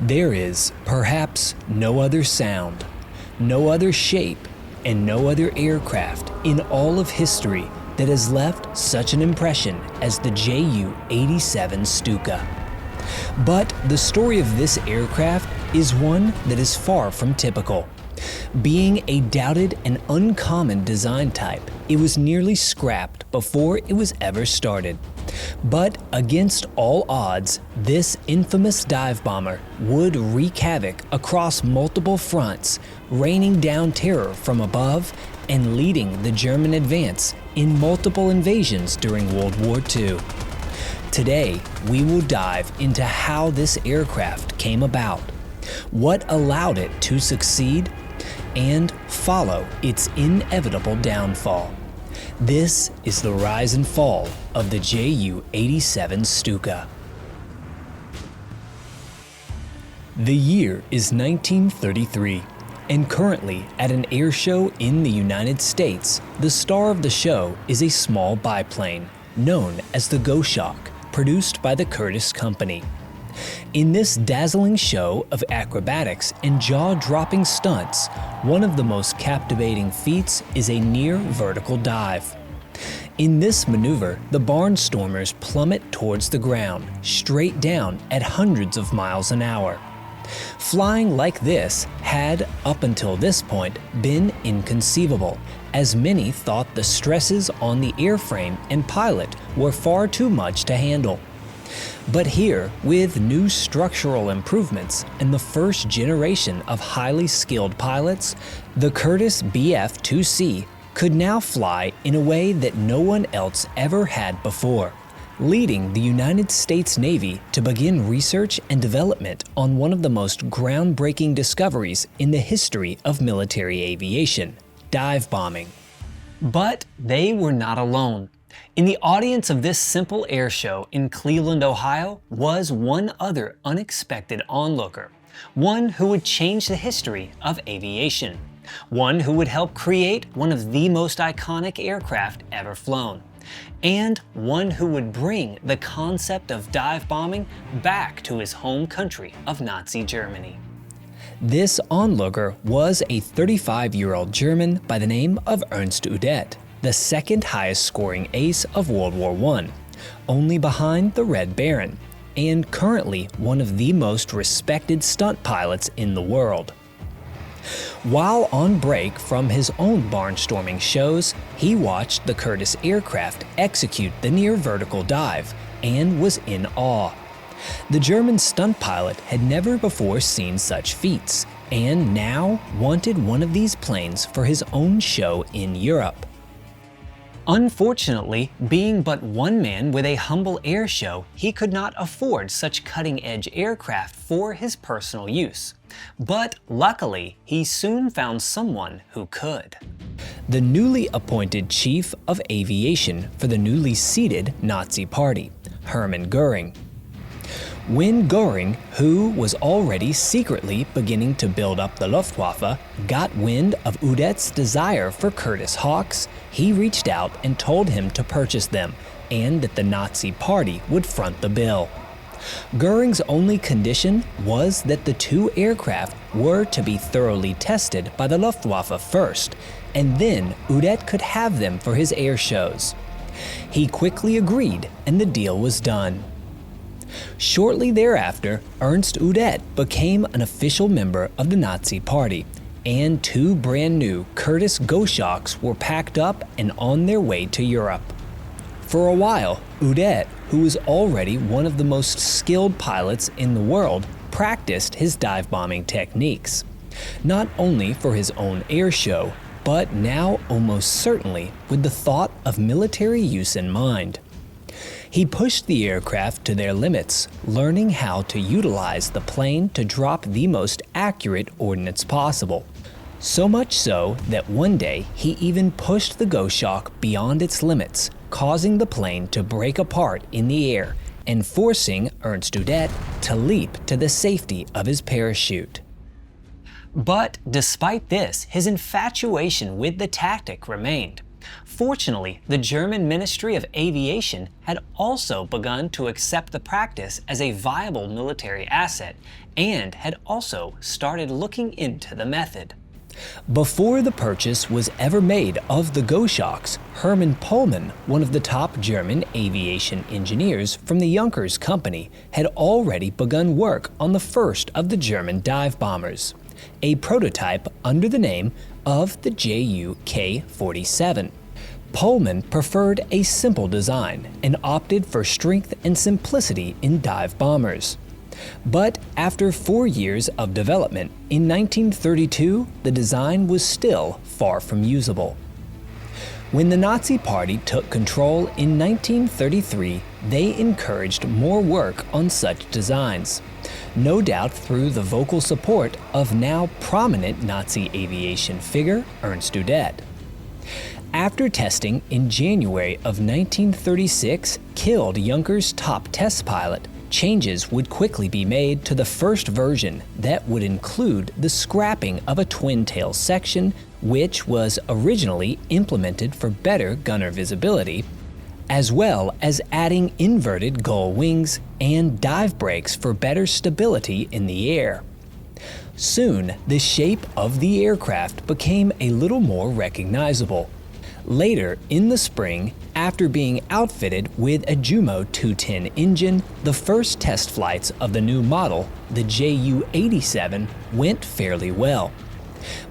There is perhaps no other sound, no other shape, and no other aircraft in all of history that has left such an impression as the Ju-87 Stuka. But the story of this aircraft is one that is far from typical. Being a doubted and uncommon design type, it was nearly scrapped before it was ever started. But against all odds, this infamous dive bomber would wreak havoc across multiple fronts, raining down terror from above and leading the German advance in multiple invasions during World War II. Today, we will dive into how this aircraft came about, what allowed it to succeed, and follow its inevitable downfall. This is the rise and fall of the Ju-87 Stuka. The year is 1933, and currently at an air show in the United States, the star of the show is a small biplane known as the Goshawk, produced by the Curtiss Company. In this dazzling show of acrobatics and jaw-dropping stunts, one of the most captivating feats is a near vertical dive. In this maneuver, the barnstormers plummet towards the ground, straight down at hundreds of miles an hour. Flying like this had, up until this point, been inconceivable, as many thought the stresses on the airframe and pilot were far too much to handle. But here, with new structural improvements and the first generation of highly skilled pilots, the Curtiss Bf-2C could now fly in a way that no one else ever had before, leading the United States Navy to begin research and development on one of the most groundbreaking discoveries in the history of military aviation: dive bombing. But they were not alone. In the audience of this simple air show in Cleveland, Ohio, was one other unexpected onlooker, one who would change the history of aviation, one who would help create one of the most iconic aircraft ever flown, and one who would bring the concept of dive bombing back to his home country of Nazi Germany. This onlooker was a 35-year-old German by the name of Ernst Udet, the second highest scoring ace of World War I, only behind the Red Baron, and currently one of the most respected stunt pilots in the world. While on break from his own barnstorming shows, he watched the Curtiss aircraft execute the near vertical dive and was in awe. The German stunt pilot had never before seen such feats, and now wanted one of these planes for his own show in Europe. Unfortunately, being but one man with a humble air show, he could not afford such cutting-edge aircraft for his personal use. But luckily, he soon found someone who could. The newly appointed chief of aviation for the newly seated Nazi Party, Hermann Göring. When Göring, who was already secretly beginning to build up the Luftwaffe, got wind of Udet's desire for Curtiss Hawks, he reached out and told him to purchase them, and that the Nazi Party would front the bill. Göring's only condition was that the two aircraft were to be thoroughly tested by the Luftwaffe first, and then Udet could have them for his air shows. He quickly agreed, and the deal was done. Shortly thereafter, Ernst Udet became an official member of the Nazi Party, and two brand new Curtiss Goshawks were packed up and on their way to Europe. For a while, Udet, who was already one of the most skilled pilots in the world, practiced his dive bombing techniques, not only for his own air show, but now almost certainly with the thought of military use in mind. He pushed the aircraft to their limits, learning how to utilize the plane to drop the most accurate ordnance possible. So much so that one day he even pushed the Goshawk beyond its limits, causing the plane to break apart in the air and forcing Ernst Udet to leap to the safety of his parachute. But despite this, his infatuation with the tactic remained. Fortunately, the German Ministry of Aviation had also begun to accept the practice as a viable military asset and had also started looking into the method. Before the purchase was ever made of the Goshawks, Hermann Pohlmann, one of the top German aviation engineers from the Junkers Company, had already begun work on the first of the German dive bombers, a prototype under the name of the Ju-47. Pohlmann preferred a simple design and opted for strength and simplicity in dive bombers. But after 4 years of development, in 1932, the design was still far from usable. When the Nazi Party took control in 1933, they encouraged more work on such designs, no doubt through the vocal support of now prominent Nazi aviation figure Ernst Udet. After testing in January of 1936 killed Junkers' top test pilot, changes would quickly be made to the first version that would include the scrapping of a twin-tail section, which was originally implemented for better gunner visibility, as well as adding inverted gull wings and dive brakes for better stability in the air. Soon, the shape of the aircraft became a little more recognizable. Later in the spring, after being outfitted with a Jumo 210 engine, the first test flights of the new model, the Ju-87, went fairly well.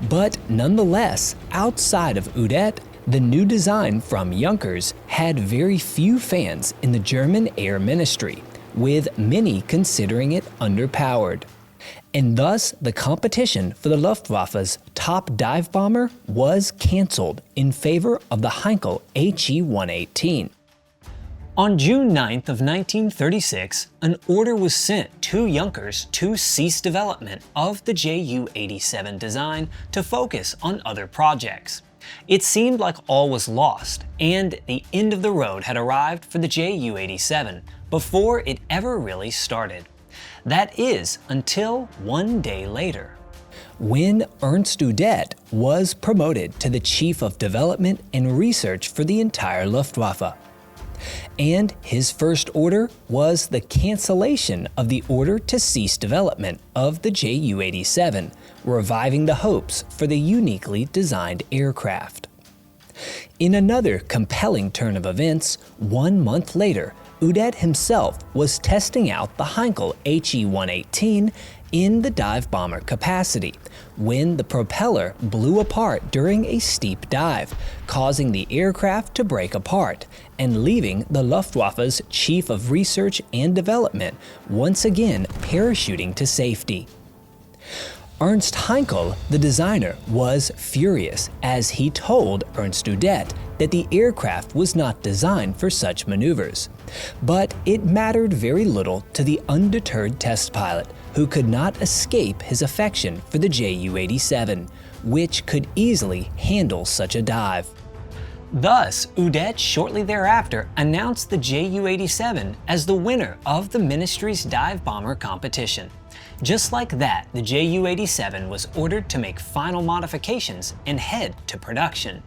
But nonetheless, outside of Udet, the new design from Junkers had very few fans in the German Air Ministry, with many considering it underpowered. And thus, the competition for the Luftwaffe's top dive bomber was canceled in favor of the Heinkel HE-118. On June 9th of 1936, an order was sent to Junkers to cease development of the Ju-87 design to focus on other projects. It seemed like all was lost, and the end of the road had arrived for the Ju-87 before it ever really started. That is, until one day later, when Ernst Udet was promoted to the Chief of Development and Research for the entire Luftwaffe. And his first order was the cancellation of the order to cease development of the Ju-87, reviving the hopes for the uniquely designed aircraft. In another compelling turn of events, 1 month later, Udet himself was testing out the Heinkel HE-118 in the dive bomber capacity when the propeller blew apart during a steep dive, causing the aircraft to break apart and leaving the Luftwaffe's Chief of Research and Development once again parachuting to safety. Ernst Heinkel, the designer, was furious as he told Ernst Udet that the aircraft was not designed for such maneuvers. But it mattered very little to the undeterred test pilot, who could not escape his affection for the Ju-87, which could easily handle such a dive. Thus, Udet shortly thereafter announced the Ju-87 as the winner of the ministry's dive bomber competition. Just like that, the Ju-87 was ordered to make final modifications and head to production.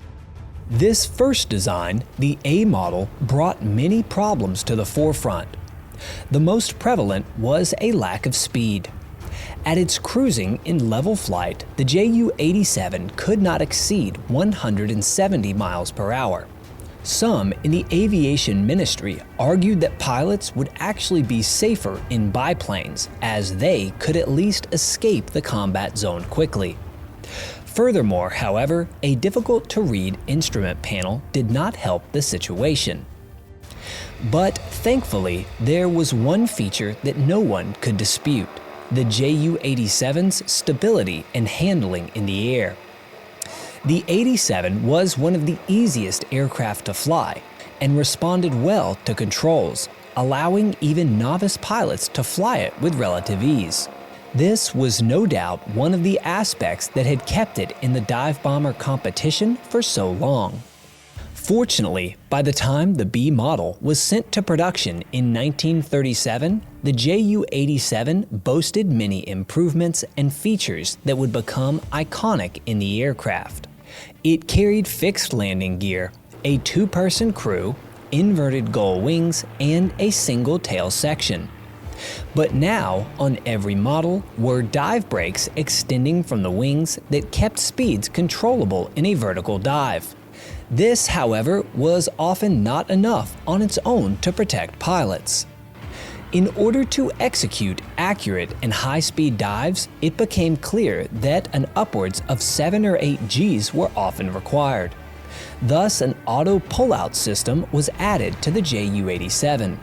This first design, the A model, brought many problems to the forefront. The most prevalent was a lack of speed. At its cruising in level flight, the Ju-87 could not exceed 170 miles per hour. Some in the aviation ministry argued that pilots would actually be safer in biplanes, as they could at least escape the combat zone quickly. Furthermore, however, a difficult-to-read instrument panel did not help the situation. But thankfully, there was one feature that no one could dispute: the Ju-87's stability and handling in the air. The 87 was one of the easiest aircraft to fly and responded well to controls, allowing even novice pilots to fly it with relative ease. This was no doubt one of the aspects that had kept it in the dive bomber competition for so long. Fortunately, by the time the B model was sent to production in 1937, the Ju-87 boasted many improvements and features that would become iconic in the aircraft. It carried fixed landing gear, a two-person crew, inverted gull wings, and a single tail section. But now, on every model, were dive brakes extending from the wings that kept speeds controllable in a vertical dive. This, however, was often not enough on its own to protect pilots. In order to execute accurate and high-speed dives, it became clear that an upwards of 7 or 8 Gs were often required. Thus, an auto pull-out system was added to the Ju-87.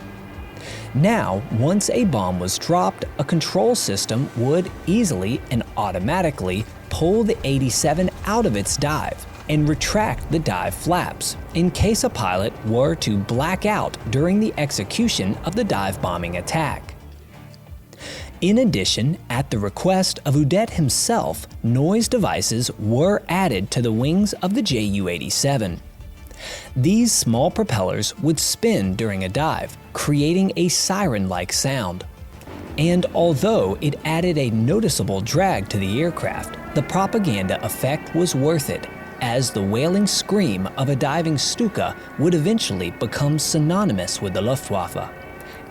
Now, once a bomb was dropped, a control system would easily and automatically pull the 87 out of its dive and retract the dive flaps in case a pilot were to black out during the execution of the dive bombing attack. In addition, at the request of Udet himself, noise devices were added to the wings of the Ju-87. These small propellers would spin during a dive, creating a siren-like sound. And although it added a noticeable drag to the aircraft, the propaganda effect was worth it, as the wailing scream of a diving Stuka would eventually become synonymous with the Luftwaffe.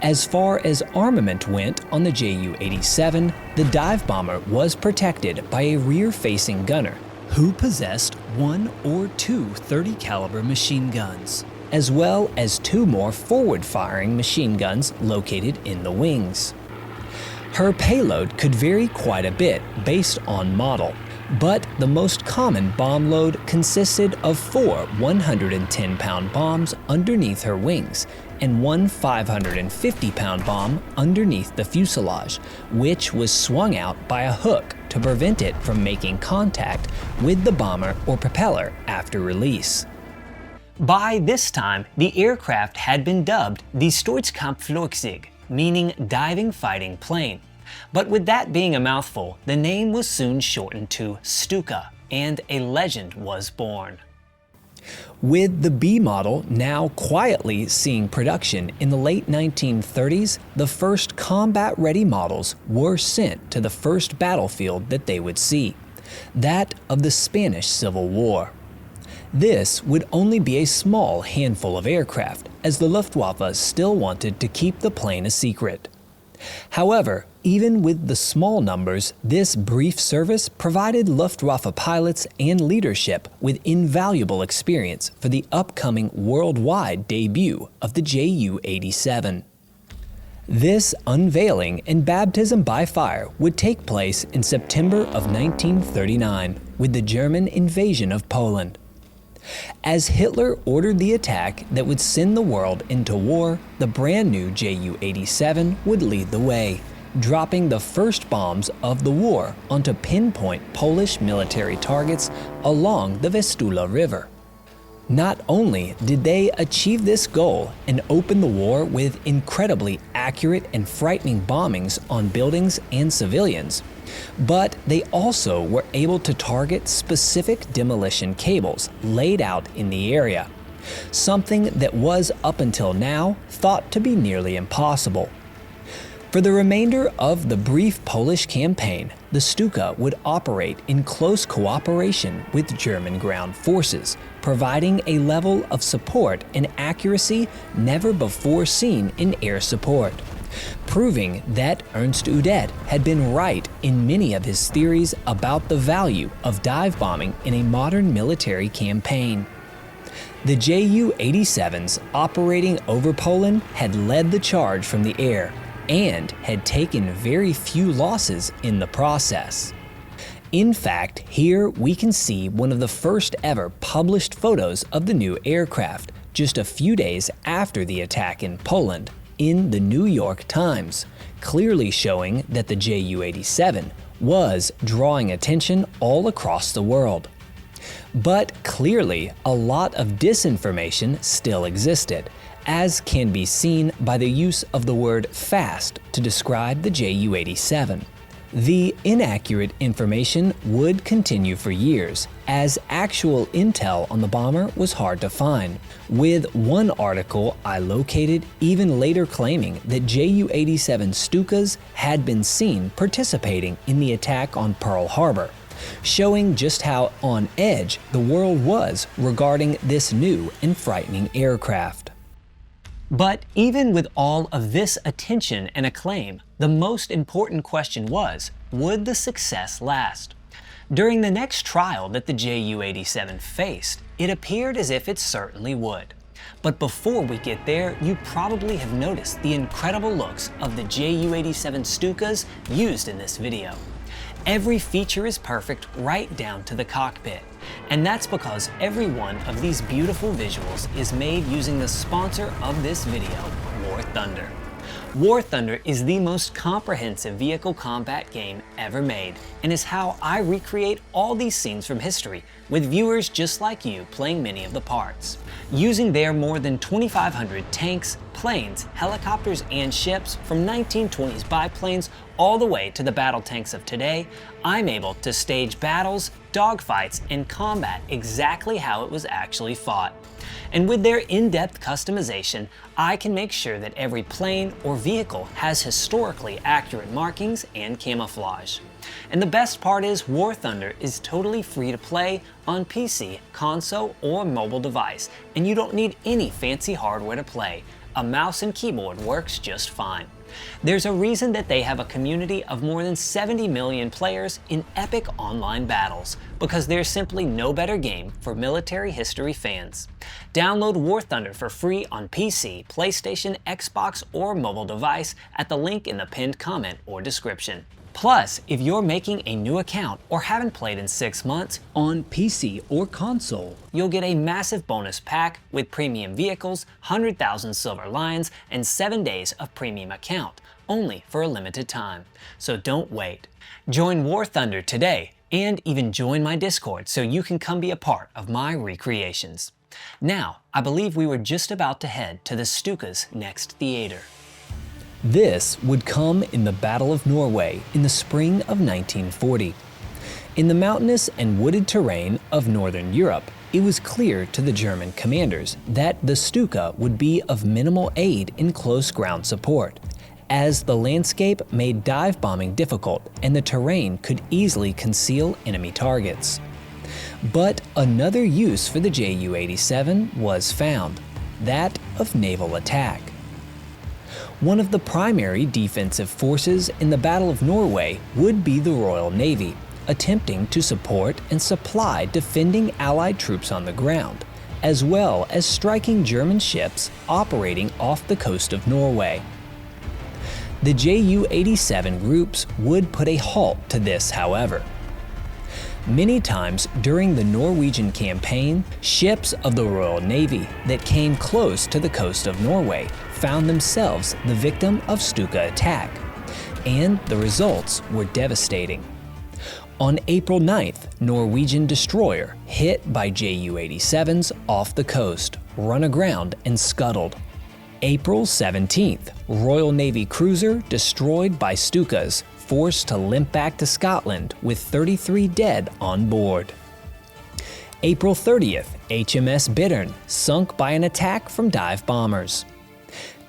As far as armament went on the Ju-87, the dive bomber was protected by a rear-facing gunner who possessed 1 or 2 .30 caliber machine guns, as well as 2 more forward-firing machine guns located in the wings. Her payload could vary quite a bit based on model, but the most common bomb load consisted of 4 110-pound bombs underneath her wings and 1 550-pound bomb underneath the fuselage, which was swung out by a hook to prevent it from making contact with the bomber or propeller after release. By this time, the aircraft had been dubbed the Sturzkampfflugzeug, meaning diving fighting plane. But with that being a mouthful, the name was soon shortened to Stuka, and a legend was born. With the B model now quietly seeing production in the late 1930s, the first combat-ready models were sent to the first battlefield that they would see, that of the Spanish Civil War. This would only be a small handful of aircraft, as the Luftwaffe still wanted to keep the plane a secret. However, even with the small numbers, this brief service provided Luftwaffe pilots and leadership with invaluable experience for the upcoming worldwide debut of the Ju-87. This unveiling and baptism by fire would take place in September of 1939 with the German invasion of Poland. As Hitler ordered the attack that would send the world into war, the brand new Ju-87 would lead the way, dropping the first bombs of the war onto pinpoint Polish military targets along the Vistula River. Not only did they achieve this goal and open the war with incredibly accurate and frightening bombings on buildings and civilians, but they also were able to target specific demolition cables laid out in the area, something that was up until now thought to be nearly impossible. For the remainder of the brief Polish campaign, the Stuka would operate in close cooperation with German ground forces, providing a level of support and accuracy never before seen in air support, proving that Ernst Udet had been right in many of his theories about the value of dive bombing in a modern military campaign. The Ju-87s operating over Poland had led the charge from the air and had taken very few losses in the process. In fact, here we can see one of the first ever published photos of the new aircraft just a few days after the attack in Poland in the New York Times, clearly showing that the Ju-87 was drawing attention all across the world. But clearly, a lot of disinformation still existed, as can be seen by the use of the word fast to describe the Ju-87. The inaccurate information would continue for years, as actual intel on the bomber was hard to find, with one article I located even later claiming that Ju-87 Stukas had been seen participating in the attack on Pearl Harbor, showing just how on edge the world was regarding this new and frightening aircraft. But even with all of this attention and acclaim, the most important question was, would the success last? During the next trial that the Ju-87 faced, it appeared as if it certainly would. But before we get there, you probably have noticed the incredible looks of the Ju-87 Stukas used in this video. Every feature is perfect right down to the cockpit. And that's because every one of these beautiful visuals is made using the sponsor of this video, War Thunder. War Thunder is the most comprehensive vehicle combat game ever made, and is how I recreate all these scenes from history, with viewers just like you playing many of the parts. Using their more than 2,500 tanks, planes, helicopters, and ships, from 1920s biplanes all the way to the battle tanks of today, I'm able to stage battles, dogfights, and combat exactly how it was actually fought. And with their in-depth customization, I can make sure that every plane or vehicle has historically accurate markings and camouflage. And the best part is War Thunder is totally free to play on PC, console, or mobile device, and you don't need any fancy hardware to play. A mouse and keyboard works just fine. There's a reason that they have a community of more than 70 million players in epic online battles, because there's simply no better game for military history fans. Download War Thunder for free on PC, PlayStation, Xbox, or mobile device at the link in the pinned comment or description. Plus, if you're making a new account or haven't played in 6 months on PC or console, you'll get a massive bonus pack with premium vehicles, 100,000 silver lions, and 7 days of premium account, only for a limited time. So don't wait. Join War Thunder today, and even join my Discord so you can come be a part of my recreations. Now, I believe we were just about to head to the Stuka's next theater. This would come in the Battle of Norway in the spring of 1940. In the mountainous and wooded terrain of Northern Europe, it was clear to the German commanders that the Stuka would be of minimal aid in close ground support, as the landscape made dive bombing difficult and the terrain could easily conceal enemy targets. But another use for the Ju-87 was found, that of naval attack. One of the primary defensive forces in the Battle of Norway would be the Royal Navy, attempting to support and supply defending Allied troops on the ground, as well as striking German ships operating off the coast of Norway. The Ju-87 groups would put a halt to this, however. Many times during the Norwegian campaign, ships of the Royal Navy that came close to the coast of Norway found themselves the victim of Stuka attack, and the results were devastating. On April 9th, Norwegian destroyer hit by Ju-87s off the coast, run aground and scuttled. April 17th, Royal Navy cruiser destroyed by Stukas, forced to limp back to Scotland with 33 dead on board. April 30th, HMS Bittern sunk by an attack from dive bombers.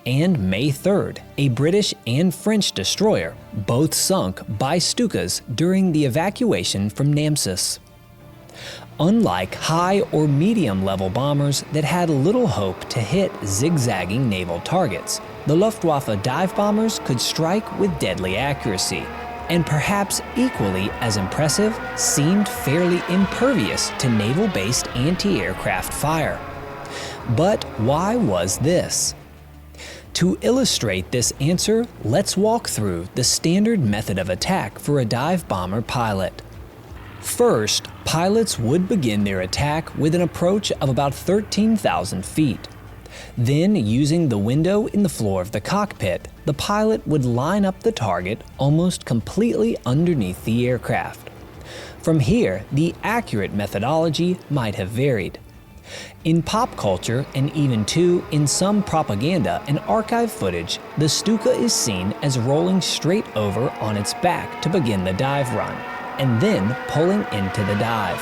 And May 3rd, a British and French destroyer, both sunk by Stukas during the evacuation from Namsos. Unlike high or medium level bombers that had little hope to hit zigzagging naval targets, the Luftwaffe dive bombers could strike with deadly accuracy, and perhaps equally as impressive, seemed fairly impervious to naval-based anti-aircraft fire. But why was this? To illustrate this answer, let's walk through the standard method of attack for a dive bomber pilot. First, pilots would begin their attack with an approach of about 13,000 feet. Then, using the window in the floor of the cockpit, the pilot would line up the target almost completely underneath the aircraft. From here, the accurate methodology might have varied. In pop culture, and even too in some propaganda and archive footage, the Stuka is seen as rolling straight over on its back to begin the dive run, and then pulling into the dive.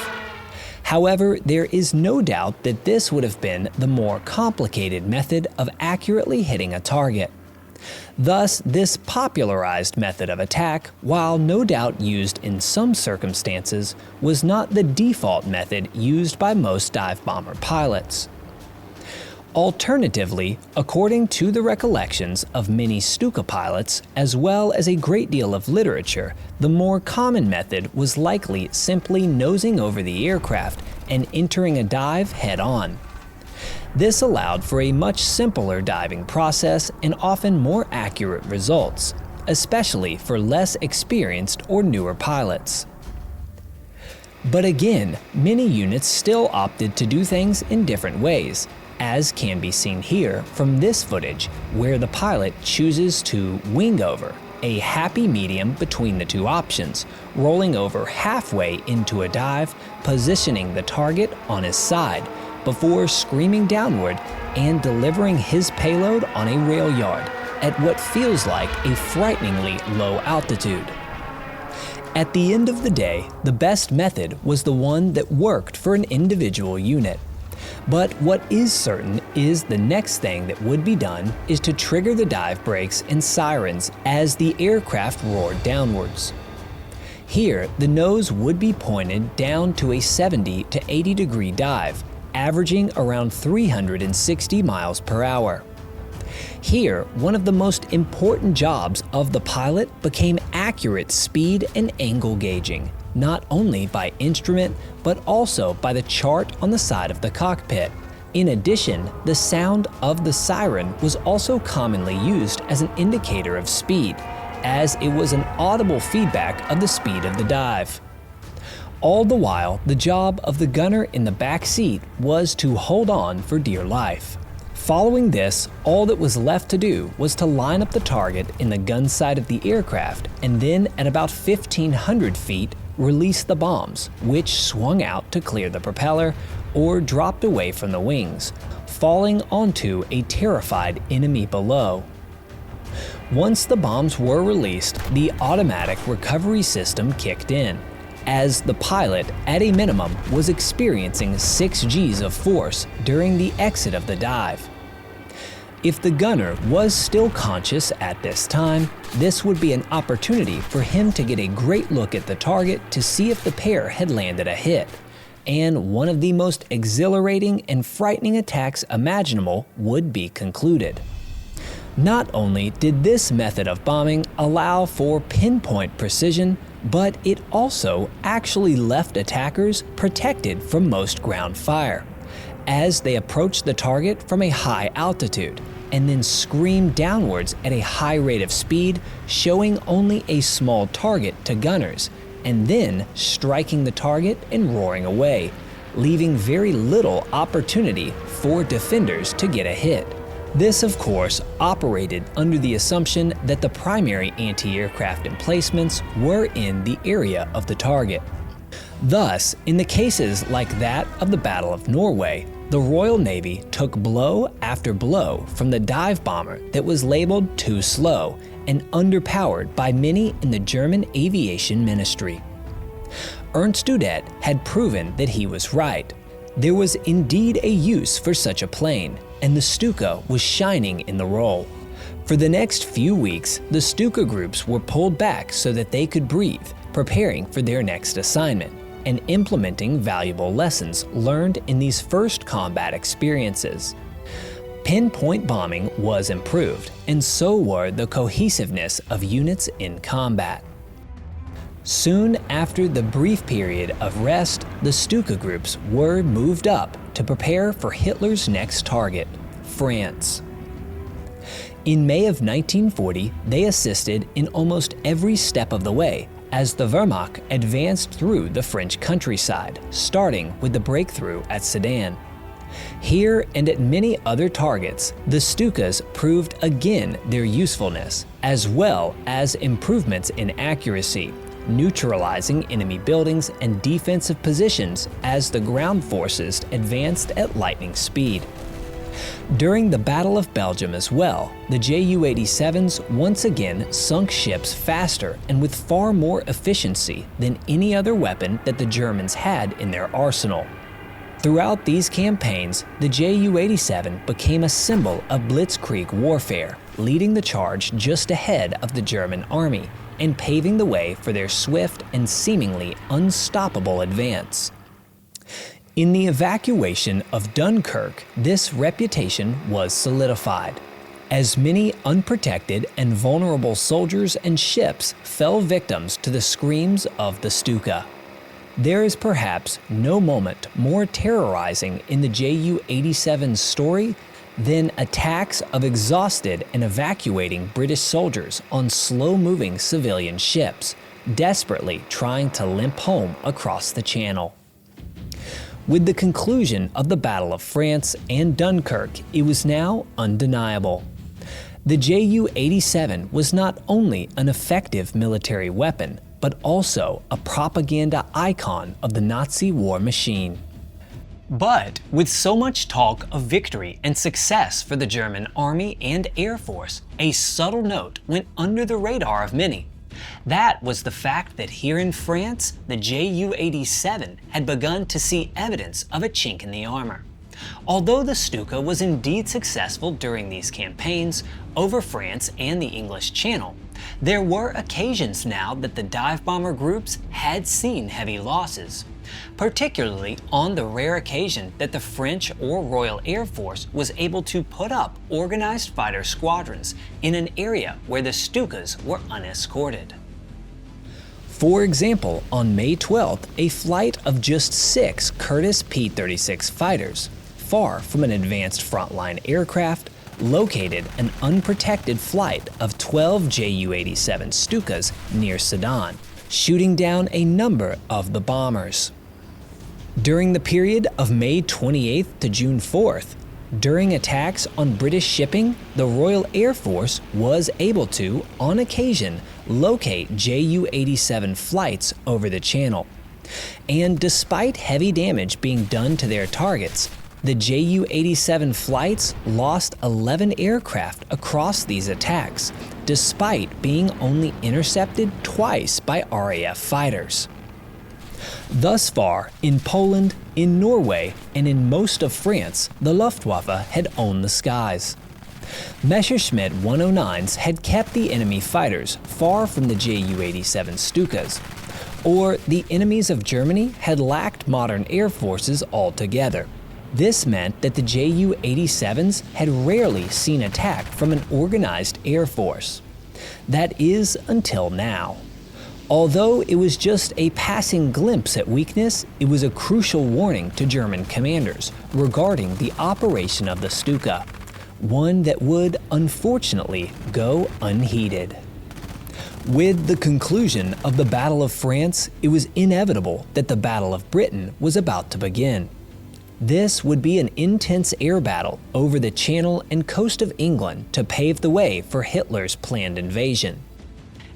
However, there is no doubt that this would have been the more complicated method of accurately hitting a target. Thus, this popularized method of attack, while no doubt used in some circumstances, was not the default method used by most dive bomber pilots. Alternatively, according to the recollections of many Stuka pilots, as well as a great deal of literature, the more common method was likely simply nosing over the aircraft and entering a dive head-on. This allowed for a much simpler diving process and often more accurate results, especially for less experienced or newer pilots. But again, many units still opted to do things in different ways, as can be seen here from this footage, where the pilot chooses to wing over, a happy medium between the two options, rolling over halfway into a dive, positioning the target on his side, before screaming downward and delivering his payload on a rail yard at what feels like a frighteningly low altitude. At the end of the day, the best method was the one that worked for an individual unit. But what is certain is the next thing that would be done is to trigger the dive brakes and sirens as the aircraft roared downwards. Here, the nose would be pointed down to a 70 to 80 degree dive, averaging around 360 miles per hour. Here, one of the most important jobs of the pilot became accurate speed and angle gauging, not only by instrument, but also by the chart on the side of the cockpit. In addition, the sound of the siren was also commonly used as an indicator of speed, as it was an audible feedback of the speed of the dive. All the while, the job of the gunner in the back seat was to hold on for dear life. Following this, all that was left to do was to line up the target in the gun side of the aircraft, and then at about 1,500 feet, release the bombs, which swung out to clear the propeller or dropped away from the wings, falling onto a terrified enemy below. Once the bombs were released, the automatic recovery system kicked in, as the pilot, at a minimum, was experiencing 6 Gs of force during the exit of the dive. If the gunner was still conscious at this time, this would be an opportunity for him to get a great look at the target to see if the pair had landed a hit, and one of the most exhilarating and frightening attacks imaginable would be concluded. Not only did this method of bombing allow for pinpoint precision, but it also actually left attackers protected from most ground fire, as they approached the target from a high altitude and then screamed downwards at a high rate of speed, showing only a small target to gunners, and then striking the target and roaring away, leaving very little opportunity for defenders to get a hit. This, of course, operated under the assumption that the primary anti-aircraft emplacements were in the area of the target. Thus, in the cases like that of the Battle of Norway, the Royal Navy took blow after blow from the dive bomber that was labeled too slow and underpowered by many in the German aviation ministry. Ernst Udet had proven that he was right. There was indeed a use for such a plane, and the Stuka was shining in the role. For the next few weeks, the Stuka groups were pulled back so that they could breathe, preparing for their next assignment and implementing valuable lessons learned in these first combat experiences. Pinpoint bombing was improved, and so were the cohesiveness of units in combat. Soon after the brief period of rest, the Stuka groups were moved up to prepare for Hitler's next target, France. In May of 1940, they assisted in almost every step of the way as the Wehrmacht advanced through the French countryside, starting with the breakthrough at Sedan. Here and at many other targets, the Stukas proved again their usefulness, as well as improvements in accuracy, neutralizing enemy buildings and defensive positions as the ground forces advanced at lightning speed. During the Battle of Belgium as well, the Ju-87s once again sunk ships faster and with far more efficiency than any other weapon that the Germans had in their arsenal. Throughout these campaigns, the Ju-87 became a symbol of blitzkrieg warfare, leading the charge just ahead of the German army and paving the way for their swift and seemingly unstoppable advance. In the evacuation of Dunkirk, this reputation was solidified, as many unprotected and vulnerable soldiers and ships fell victims to the screams of the Stuka. There is perhaps no moment more terrorizing in the Ju-87's story than attacks of exhausted and evacuating British soldiers on slow-moving civilian ships, desperately trying to limp home across the Channel. With the conclusion of the Battle of France and Dunkirk, it was now undeniable. The Ju-87 was not only an effective military weapon, but also a propaganda icon of the Nazi war machine. But with so much talk of victory and success for the German Army and Air Force, a subtle note went under the radar of many. That was the fact that here in France, the Ju-87 had begun to see evidence of a chink in the armor. Although the Stuka was indeed successful during these campaigns over France and the English Channel, there were occasions now that the dive bomber groups had seen heavy losses, particularly on the rare occasion that the French or Royal Air Force was able to put up organized fighter squadrons in an area where the Stukas were unescorted. For example, on May 12th, a flight of just 6 Curtiss P-36 fighters, far from an advanced frontline aircraft, located an unprotected flight of 12 Ju-87 Stukas near Sedan, shooting down a number of the bombers. During the period of May 28th to June 4th, during attacks on British shipping, the Royal Air Force was able to, on occasion, locate Ju-87 flights over the Channel. And despite heavy damage being done to their targets, the Ju-87 flights lost 11 aircraft across these attacks, despite being only intercepted twice by RAF fighters. Thus far, in Poland, in Norway, and in most of France, the Luftwaffe had owned the skies. Messerschmitt 109s had kept the enemy fighters far from the Ju-87 Stukas, or the enemies of Germany had lacked modern air forces altogether. This meant that the Ju-87s had rarely seen attack from an organized air force. That is, until now. Although it was just a passing glimpse at weakness, it was a crucial warning to German commanders regarding the operation of the Stuka, one that would, unfortunately, go unheeded. With the conclusion of the Battle of France, it was inevitable that the Battle of Britain was about to begin. This would be an intense air battle over the Channel and coast of England to pave the way for Hitler's planned invasion.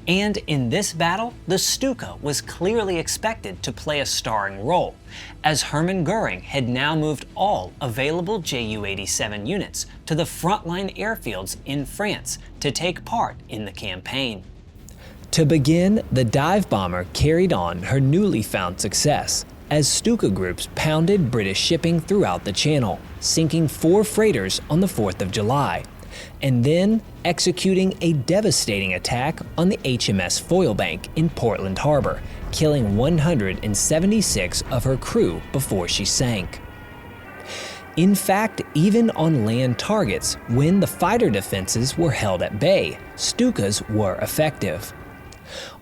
And in this battle, the Stuka was clearly expected to play a starring role, as Hermann Goering had now moved all available Ju-87 units to the frontline airfields in France to take part in the campaign. To begin, the dive bomber carried on her newly found success, as Stuka groups pounded British shipping throughout the Channel, sinking 4 freighters on the 4th of July, and then executing a devastating attack on the HMS Foylebank in Portland Harbor, killing 176 of her crew before she sank. In fact, even on land targets, when the fighter defenses were held at bay, Stukas were effective.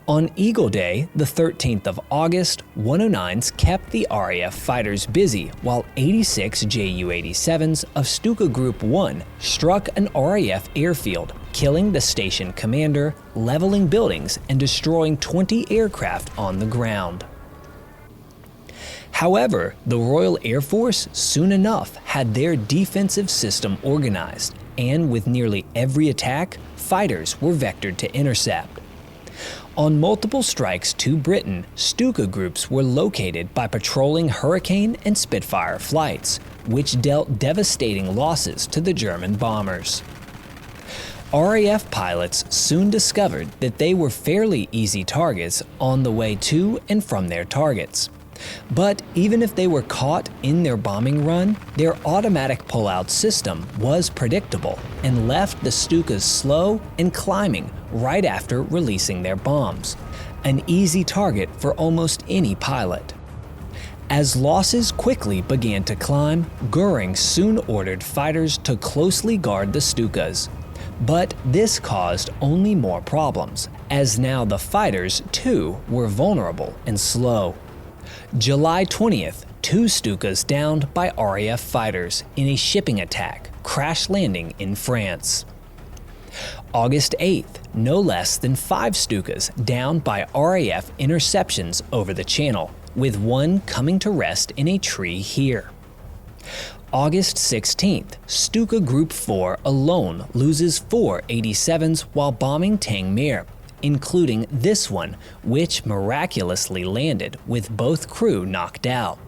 On Eagle Day, the 13th of August, 109s kept the RAF fighters busy while 86 Ju-87s of Stuka Group 1 struck an RAF airfield, killing the station commander, leveling buildings, and destroying 20 aircraft on the ground. However, the Royal Air Force soon enough had their defensive system organized, and with nearly every attack, fighters were vectored to intercept. On multiple strikes to Britain, Stuka groups were located by patrolling Hurricane and Spitfire flights, which dealt devastating losses to the German bombers. RAF pilots soon discovered that they were fairly easy targets on the way to and from their targets. But even if they were caught in their bombing run, their automatic pullout system was predictable and left the Stukas slow and climbing right after releasing their bombs, an easy target for almost any pilot. As losses quickly began to climb, Goering soon ordered fighters to closely guard the Stukas. But this caused only more problems, as now the fighters, too, were vulnerable and slow. July 20th, 2 Stukas downed by RAF fighters in a shipping attack, crash landing in France. August 8th, no less than 5 Stukas downed by RAF interceptions over the channel, with one coming to rest in a tree here. August 16th, Stuka Group 4 alone loses 4 87s while bombing Tangmere, including this one, which miraculously landed with both crew knocked out.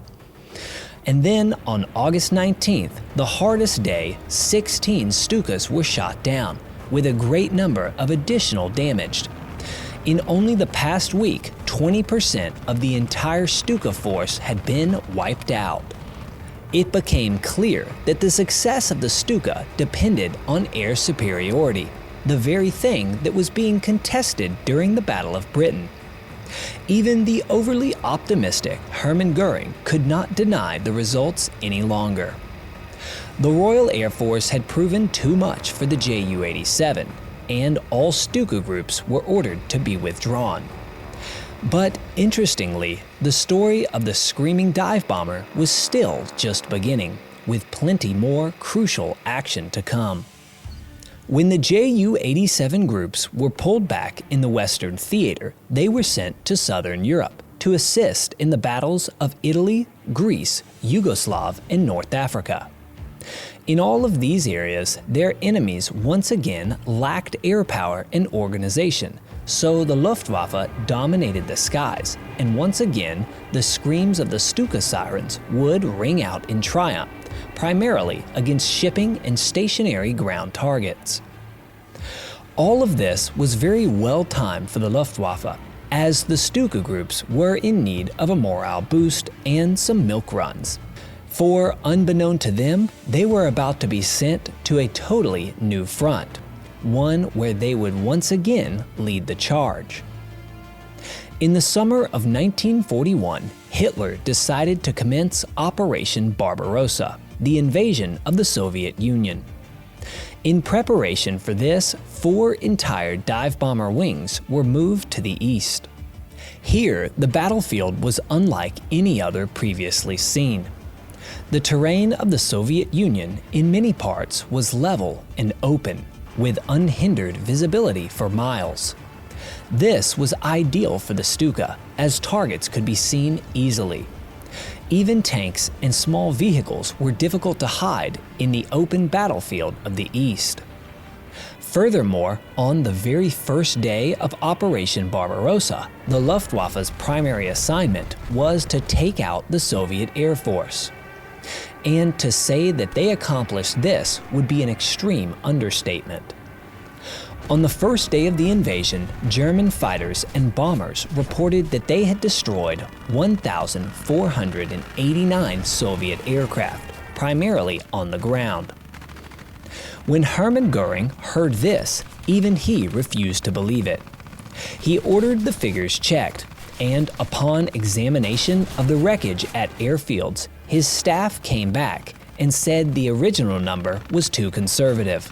And then on August 19th, the hardest day, 16 Stukas were shot down, with a great number of additional damaged. In only the past week, 20% of the entire Stuka force had been wiped out. It became clear that the success of the Stuka depended on air superiority, the very thing that was being contested during the Battle of Britain. Even the overly optimistic Hermann Goering could not deny the results any longer. The Royal Air Force had proven too much for the Ju-87, and all Stuka groups were ordered to be withdrawn. But interestingly, the story of the screaming dive bomber was still just beginning, with plenty more crucial action to come. When the Ju-87 groups were pulled back in the Western Theater, they were sent to Southern Europe to assist in the battles of Italy, Greece, Yugoslavia, and North Africa. In all of these areas, their enemies once again lacked air power and organization, so the Luftwaffe dominated the skies, and once again, the screams of the Stuka sirens would ring out in triumph, primarily against shipping and stationary ground targets. All of this was very well timed for the Luftwaffe, as the Stuka groups were in need of a morale boost and some milk runs. For, unbeknown to them, they were about to be sent to a totally new front, one where they would once again lead the charge. In the summer of 1941, Hitler decided to commence Operation Barbarossa, the invasion of the Soviet Union. In preparation for this, 4 entire dive bomber wings were moved to the east. Here, the battlefield was unlike any other previously seen. The terrain of the Soviet Union in many parts was level and open, with unhindered visibility for miles. This was ideal for the Stuka, as targets could be seen easily. Even tanks and small vehicles were difficult to hide in the open battlefield of the East. Furthermore, on the very first day of Operation Barbarossa, the Luftwaffe's primary assignment was to take out the Soviet Air Force. And to say that they accomplished this would be an extreme understatement. On the first day of the invasion, German fighters and bombers reported that they had destroyed 1,489 Soviet aircraft, primarily on the ground. When Hermann Goering heard this, even he refused to believe it. He ordered the figures checked, and upon examination of the wreckage at airfields, his staff came back and said the original number was too conservative.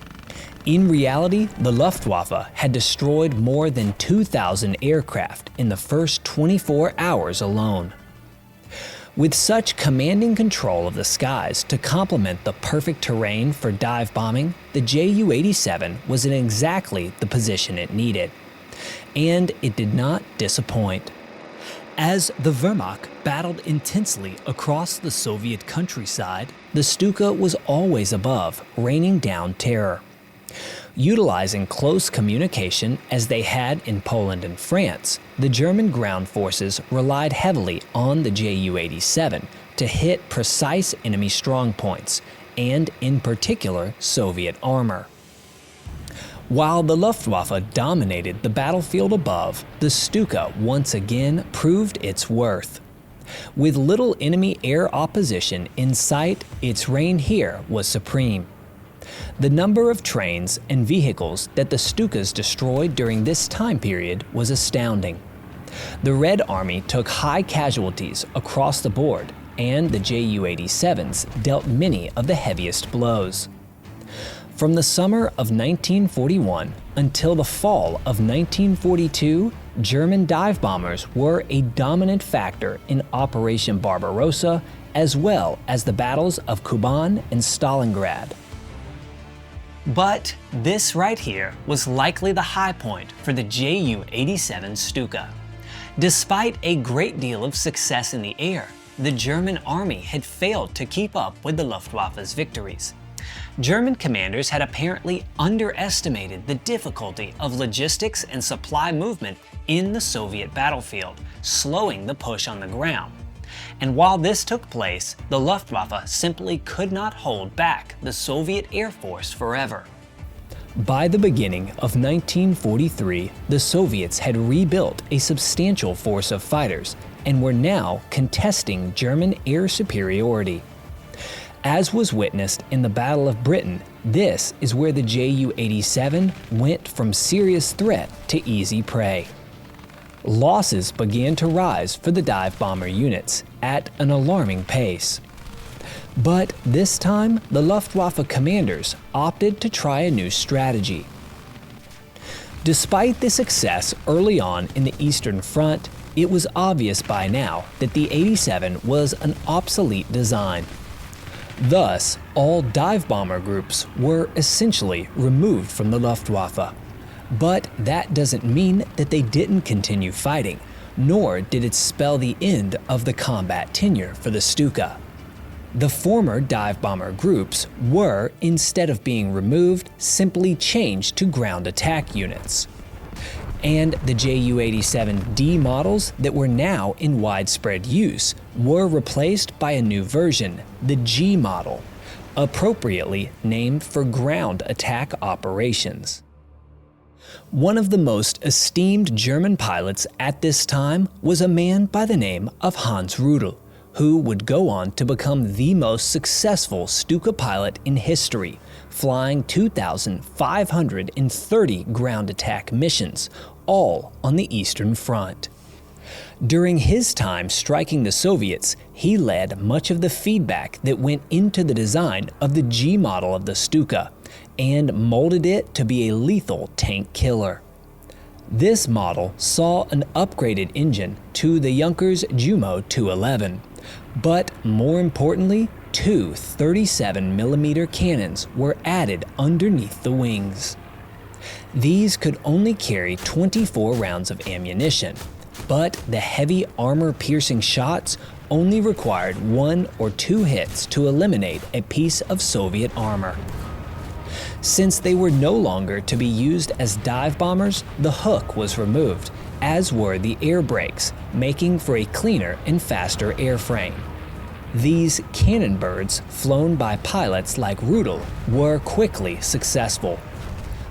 In reality, the Luftwaffe had destroyed more than 2,000 aircraft in the first 24 hours alone. With such commanding control of the skies to complement the perfect terrain for dive bombing, the Ju-87 was in exactly the position it needed. And it did not disappoint. As the Wehrmacht battled intensely across the Soviet countryside, the Stuka was always above, raining down terror. Utilizing close communication as they had in Poland and France, the German ground forces relied heavily on the Ju-87 to hit precise enemy strongpoints, and in particular Soviet armor. While the Luftwaffe dominated the battlefield above, the Stuka once again proved its worth. With little enemy air opposition in sight, its reign here was supreme. The number of trains and vehicles that the Stukas destroyed during this time period was astounding. The Red Army took high casualties across the board, and the Ju-87s dealt many of the heaviest blows. From the summer of 1941 until the fall of 1942, German dive bombers were a dominant factor in Operation Barbarossa, as well as the battles of Kuban and Stalingrad. But this right here was likely the high point for the Ju-87 Stuka. Despite a great deal of success in the air, the German army had failed to keep up with the Luftwaffe's victories. German commanders had apparently underestimated the difficulty of logistics and supply movement in the Soviet battlefield, slowing the push on the ground. And while this took place, the Luftwaffe simply could not hold back the Soviet Air Force forever. By the beginning of 1943, the Soviets had rebuilt a substantial force of fighters and were now contesting German air superiority. As was witnessed in the Battle of Britain, this is where the Ju-87 went from serious threat to easy prey. Losses began to rise for the dive bomber units at an alarming pace. But this time, the Luftwaffe commanders opted to try a new strategy. Despite the success early on in the Eastern Front, it was obvious by now that the 87 was an obsolete design. Thus, all dive bomber groups were essentially removed from the Luftwaffe. But that doesn't mean that they didn't continue fighting, nor did it spell the end of the combat tenure for the Stuka. The former dive bomber groups were, instead of being removed, simply changed to ground attack units. And the Ju-87D models that were now in widespread use were replaced by a new version, the G model, appropriately named for ground attack operations. One of the most esteemed German pilots at this time was a man by the name of Hans Rudel, who would go on to become the most successful Stuka pilot in history, flying 2,530 ground attack missions, all on the Eastern Front. During his time striking the Soviets, he led much of the feedback that went into the design of the G model of the Stuka, and molded it to be a lethal tank killer. This model saw an upgraded engine to the Junkers Jumo 211, but more importantly, two 37mm cannons were added underneath the wings. These could only carry 24 rounds of ammunition, but the heavy armor-piercing shots only required 1 or 2 hits to eliminate a piece of Soviet armor. Since they were no longer to be used as dive bombers, the hook was removed, as were the air brakes, making for a cleaner and faster airframe. These cannon birds, flown by pilots like Rudel, were quickly successful.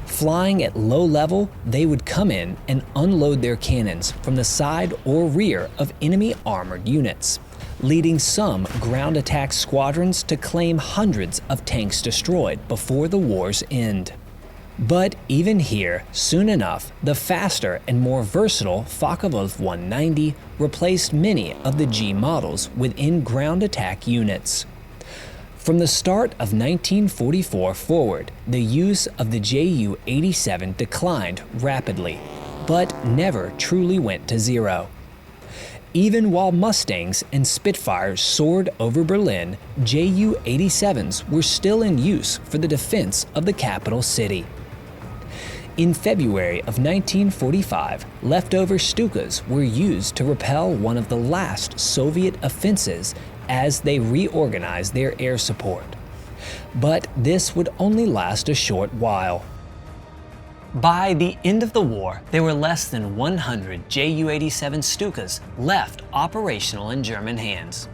Flying at low level, they would come in and unload their cannons from the side or rear of enemy armored units, leading some ground attack squadrons to claim hundreds of tanks destroyed before the war's end. But even here, soon enough, the faster and more versatile Focke-Wulf 190 replaced many of the G models within ground attack units. From the start of 1944 forward, the use of the Ju-87 declined rapidly, but never truly went to zero. Even while Mustangs and Spitfires soared over Berlin, Ju-87s were still in use for the defense of the capital city. In February of 1945, leftover Stukas were used to repel one of the last Soviet offenses as they reorganized their air support. But this would only last a short while. By the end of the war, there were less than 100 Ju-87 Stukas left operational in German hands.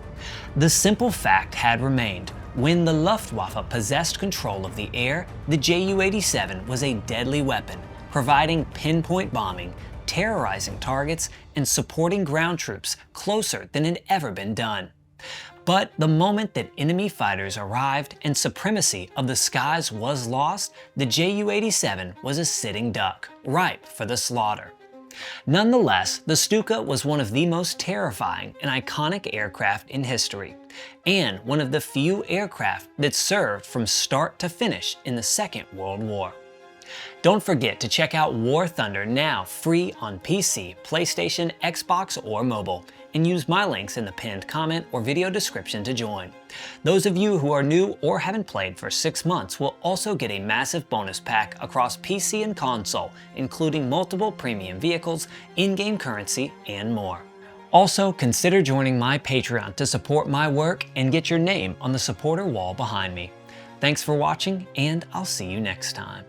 The simple fact had remained: when the Luftwaffe possessed control of the air, the Ju-87 was a deadly weapon, providing pinpoint bombing, terrorizing targets and supporting ground troops closer than had ever been done. But the moment that enemy fighters arrived and supremacy of the skies was lost, the Ju-87 was a sitting duck, ripe for the slaughter. Nonetheless, the Stuka was one of the most terrifying and iconic aircraft in history, and one of the few aircraft that served from start to finish in the Second World War. Don't forget to check out War Thunder now free on PC, PlayStation, Xbox, or mobile, and use my links in the pinned comment or video description to join. Those of you who are new or haven't played for 6 months will also get a massive bonus pack across PC and console, including multiple premium vehicles, in-game currency, and more. Also, consider joining my Patreon to support my work and get your name on the supporter wall behind me. Thanks for watching, and I'll see you next time.